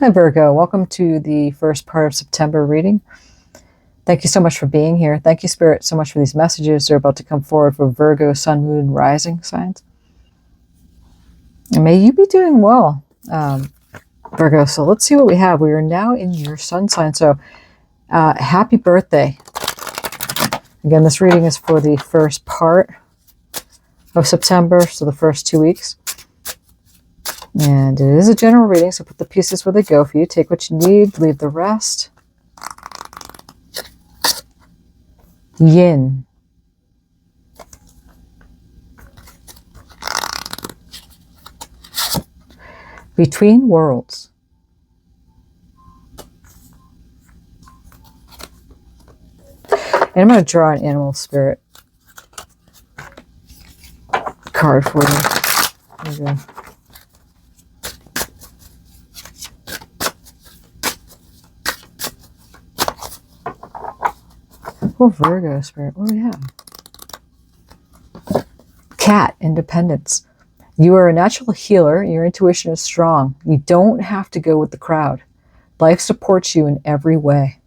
Hi Virgo, welcome to the first part of September reading. Thank you so much for being here. Thank you, Spirit, so much for these messages. They're about to come forward for Virgo, Sun, Moon, Rising signs. And may you be doing well, Virgo. So let's see what we have. We are now in your Sun sign. So happy birthday. Again, this reading is for the first part of September, so the first 2 weeks. And it is a general reading, so put the pieces where they go for you. Take what you need, leave the rest. Yin. Between worlds. And I'm going to draw an animal spirit card for you. There you go. Oh, Virgo spirit, what do we have? Cat, independence. You are a natural healer. Your intuition is strong. You don't have to go with the crowd. Life supports you in every way.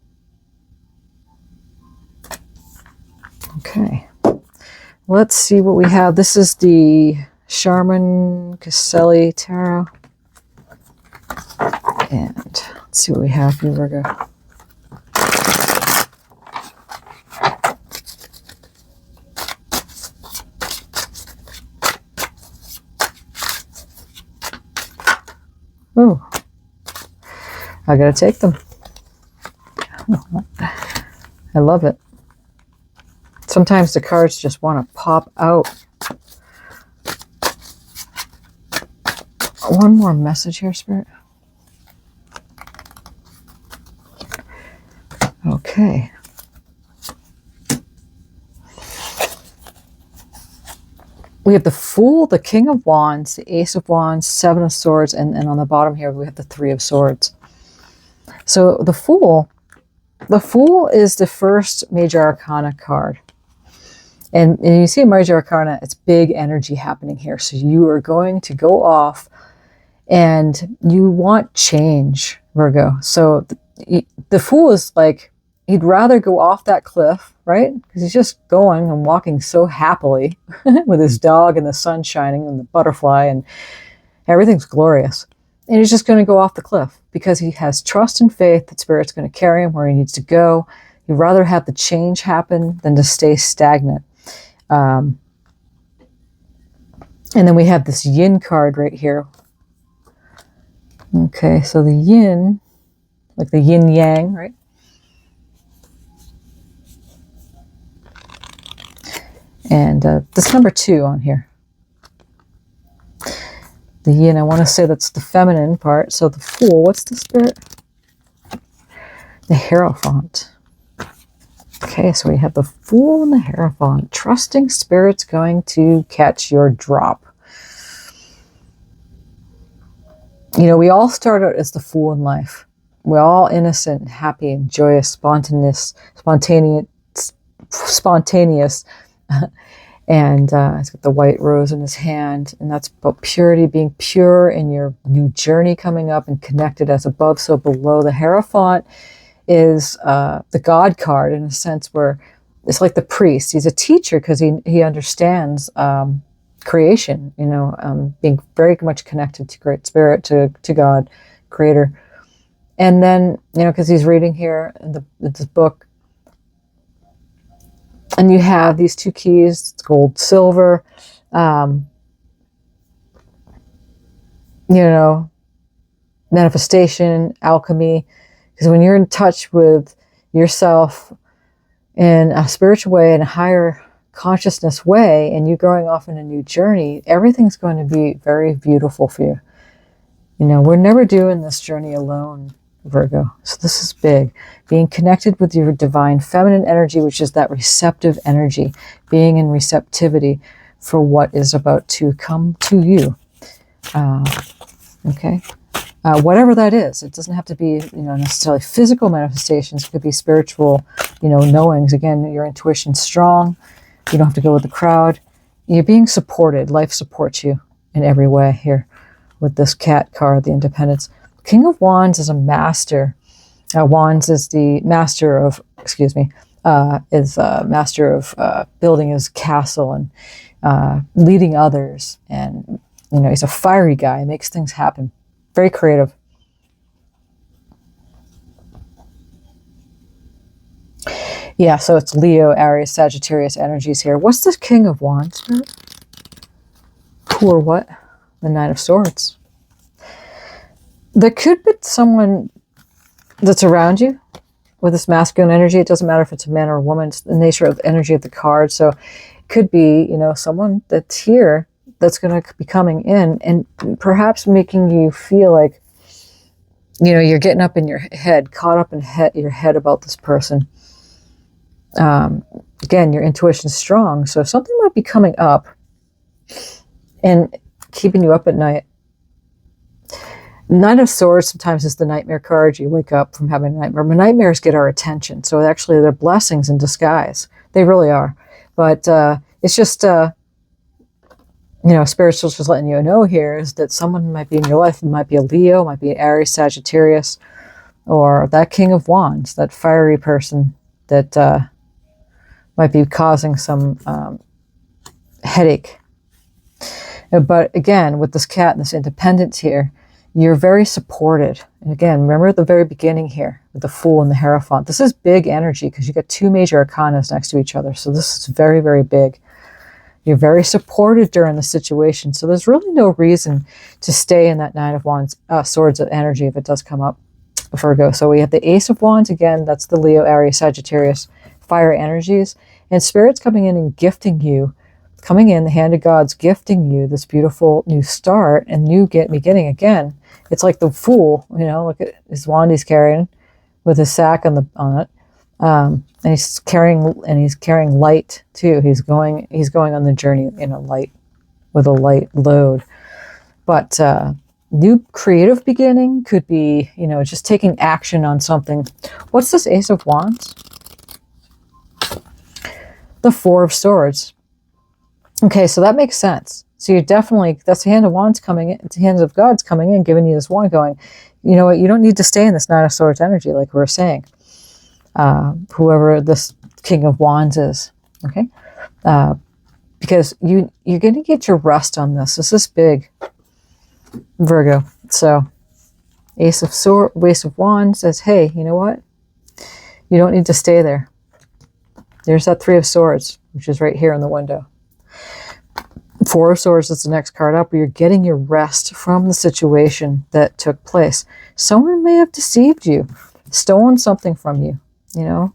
Okay. Let's see what we have. This is the Charmin Caselli Tarot. And let's see what we have for you, Virgo. Oh, I gotta take them. I love it. Sometimes the cards just want to pop out. One more message here, Spirit. Okay. We have the Fool, the King of Wands, the Ace of Wands, Seven of Swords, and on the bottom here we have the Three of Swords. So the Fool is the first Major Arcana card. And you see a Major Arcana, it's big energy happening here. So you are going to go off and you want change, Virgo. So the Fool is like, he'd rather go off that cliff, right? Because he's just going and walking so happily with his dog and the sun shining and the butterfly and everything's glorious. And he's just going to go off the cliff because he has trust and faith that Spirit's going to carry him where he needs to go. He'd rather have the change happen than to stay stagnant. And then we have this Yin card right here. Okay, so the Yin, like the Yin Yang, right? And this number 2 on here. The Yin, I want to say that's the feminine part. So the Fool, what's the Spirit? The Hierophant. Okay, so we have the Fool and the Hierophant. Trusting Spirit's going to catch your drop. You know, we all start out as the Fool in life. We're all innocent, happy, and joyous, spontaneous. And he's got the white rose in his hand, and that's about purity, being pure in your new journey coming up and connected as above, so below. The Hierophant is the God card in a sense where it's like the priest. He's a teacher because he understands creation, you know, being very much connected to Great Spirit, to God, Creator. And then, you know, because he's reading here in this book, and you have these 2 keys, it's gold, silver, you know, manifestation, alchemy. Because when you're in touch with yourself in a spiritual way, in a higher consciousness way, and you're going off in a new journey, everything's going to be very beautiful for you. You know, we're never doing this journey alone, Virgo. So this is big. Being connected with your divine feminine energy, which is that receptive energy, being in receptivity for what is about to come to you. Okay. Whatever that is, it doesn't have to be, you know, necessarily physical manifestations. It could be spiritual, you know, knowings. Again, your intuition's strong. You don't have to go with the crowd. You're being supported. Life supports you in every way here with this Cat card, the Independence. King of Wands is a master. Wands is the master of, excuse me, is master of building his castle and leading others. And, you know, he's a fiery guy. He makes things happen. Very creative. Yeah, so it's Leo, Aries, Sagittarius energies here. What's this King of Wands? Who or what? The Knight of Swords. There could be someone that's around you with this masculine energy. It doesn't matter if it's a man or a woman. It's the nature of the energy of the card. So it could be, you know, someone that's here that's going to be coming in and perhaps making you feel like, you know, you're getting up in your head, caught up in your head about this person. Again, your intuition is strong. So something might be coming up and keeping you up at night. Knight of Swords sometimes is the nightmare card. You wake up from having a nightmare. But nightmares get our attention. So actually they're blessings in disguise. They really are. But it's just, you know, spiritual just letting you know here is that someone might be in your life. It might be a Leo, might be an Aries, Sagittarius, or that King of Wands, that fiery person that might be causing some headache. But again, with this cat and this independence here, you're very supported. And again, remember at the very beginning here with the Fool and the Hierophant. This is big energy because you got two major arcanas next to each other. So this is very, very big. You're very supported during the situation. So there's really no reason to stay in that Knight of Wands, Swords of energy if it does come up, Virgo. So we have the Ace of Wands. Again, that's the Leo, Aries, Sagittarius, fire energies. And Spirit's coming in and gifting you. Coming in, the hand of God's gifting you this beautiful new start and new beginning again. It's like the Fool, you know, look at his wand he's carrying with his sack on it. And he's carrying light too. He's going on the journey in a light, with a light load. But new creative beginning could be, you know, just taking action on something. What's this Ace of Wands? The Four of Swords. Okay, so that makes sense. So you're definitely, that's the hand of Wands coming in, the hands of God's coming in, giving you this wand going, you know what, you don't need to stay in this Nine of Swords energy like we were saying. Whoever this King of Wands is, okay? Because you're going to get your rest on this. This is big, Virgo. So Ace of Wands says, hey, you know what? You don't need to stay there. There's that Three of Swords, which is right here in the window. Four of Swords is the next card up, where you're getting your rest from the situation that took place. Someone may have deceived you, stolen something from you, you know,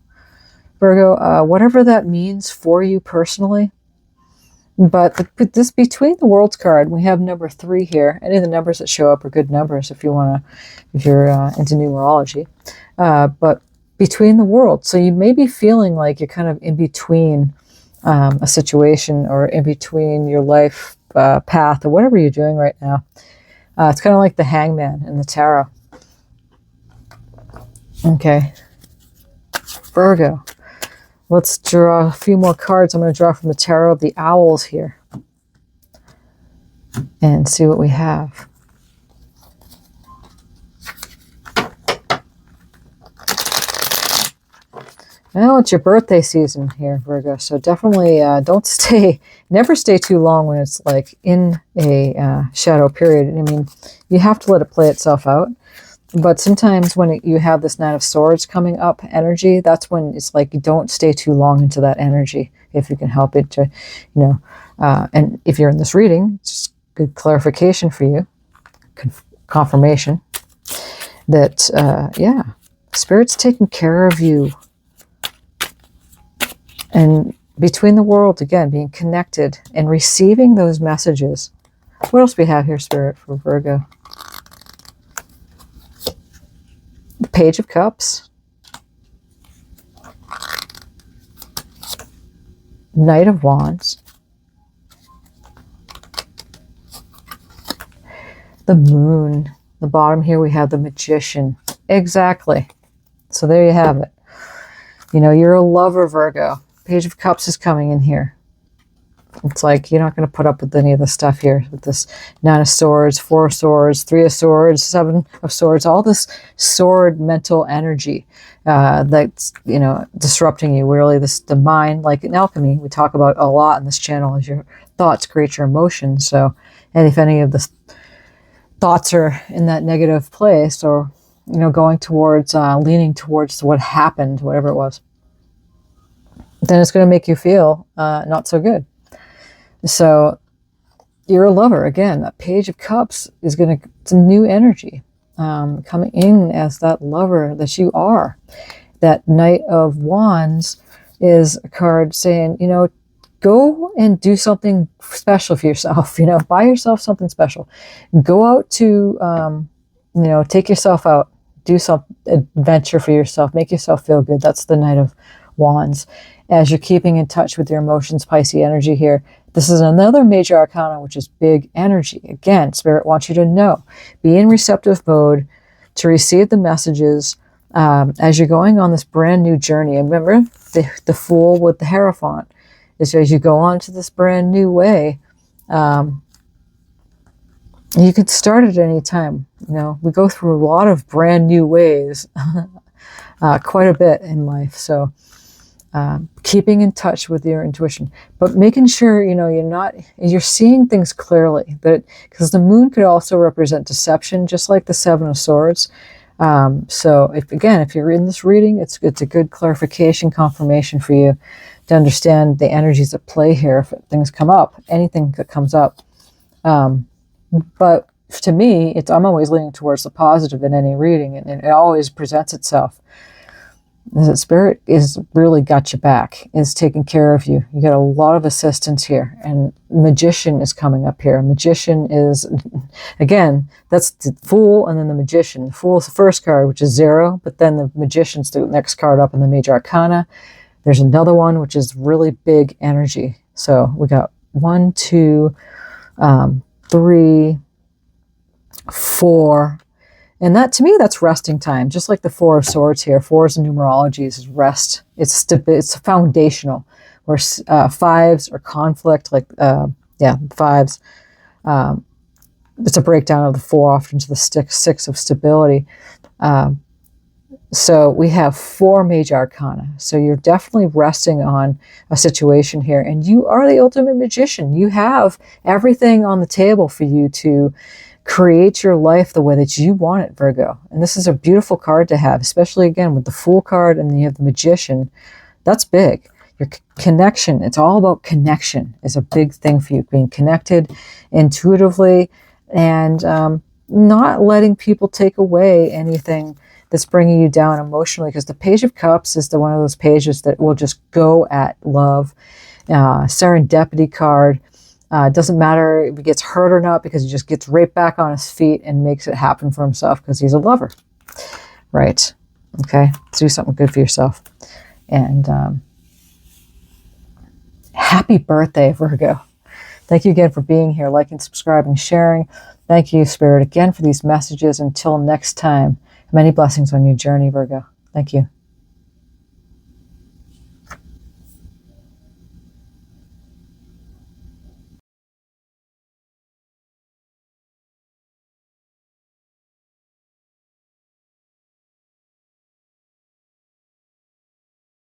Virgo, whatever that means for you personally. But this Between the Worlds card, we have number 3 here. Any of the numbers that show up are good numbers if you're into numerology. But Between the Worlds, so you may be feeling like you're kind of in between a situation, or in between your life path, or whatever you're doing right now. It's kind of like the Hangman in the tarot. Okay, Virgo. Let's draw a few more cards. I'm going to draw from the Tarot of the Owls here and see what we have. Well, it's your birthday season here, Virgo, so definitely never stay too long when it's like in a shadow period. I mean, you have to let it play itself out. But sometimes when you have this Knight of Swords coming up energy, that's when it's like you don't stay too long into that energy if you can help it to, you know, and if you're in this reading, it's just good clarification for you, confirmation that, yeah, Spirit's taking care of you. And Between the Worlds, again, being connected and receiving those messages. What else do we have here, Spirit, for Virgo? The Page of Cups. Knight of Wands. The Moon. The bottom here we have the Magician. Exactly. So there you have it. You know, you're a lover, Virgo. Page of Cups is coming in here. It's like you're not going to put up with any of the stuff here with this 9 of Swords, 4 of Swords, 3 of Swords, 7 of Swords, all this sword mental energy that's, you know, disrupting you. Really, the mind, like in alchemy, we talk about a lot in this channel, is your thoughts create your emotions. So, and if any of the thoughts are in that negative place, or, you know, going towards, leaning towards what happened, whatever it was, then it's going to make you feel not so good. So you're a lover. Again, that Page of Cups is it's a new energy coming in as that lover that you are. That Knight of Wands is a card saying, you know, go and do something special for yourself. You know, buy yourself something special. Go out to, you know, take yourself out. Do some adventure for yourself. Make yourself feel good. That's the Knight of Wands. As you're keeping in touch with your emotions, Pisces energy here. This is another major arcana, which is big energy. Again, Spirit wants you to know. Be in receptive mode to receive the messages as you're going on this brand new journey. And remember, the Fool with the Hierophant is as you go on to this brand new way, you could start at any time. You know, we go through a lot of brand new ways, quite a bit in life. So keeping in touch with your intuition, but making sure, you know, you're seeing things clearly, because the moon could also represent deception, just like the 7 of Swords. So if you're in this reading, it's a good clarification, confirmation for you to understand the energies at play here. If things come up, anything that comes up. But to me, I'm always leaning towards the positive in any reading, and it always presents itself. The Spirit is really got you back, is taking care of you. You got a lot of assistance here, and Magician is coming up here. Magician is, again, that's the Fool and then the Magician. The Fool is the first card, which is 0, but then the Magician's the next card up in the Major Arcana. There's another one, which is really big energy. So we got 1, 2, 3, 4. And that, to me, that's resting time. Just like the 4 of Swords here. 4s in numerology is rest. It's foundational. Where 5s are conflict, like, 5s. It's a breakdown of the 4 off into the 6 of stability. So we have 4 major arcana. So you're definitely resting on a situation here. And you are the ultimate magician. You have everything on the table for you to create your life the way that you want it, Virgo. And this is a beautiful card to have, especially, again, with the Fool card, and then you have the Magician. That's big. Your connection, it's all about connection, is a big thing for you. Being connected intuitively, and not letting people take away anything that's bringing you down emotionally, because the Page of Cups is one of those pages that will just go at love. Serendipity card. It doesn't matter if he gets hurt or not, because he just gets right back on his feet and makes it happen for himself, because he's a lover. Right. Okay. Let's do something good for yourself. And happy birthday, Virgo. Thank you again for being here, liking, subscribing, sharing. Thank you, Spirit, again for these messages. Until next time, many blessings on your journey, Virgo. Thank you.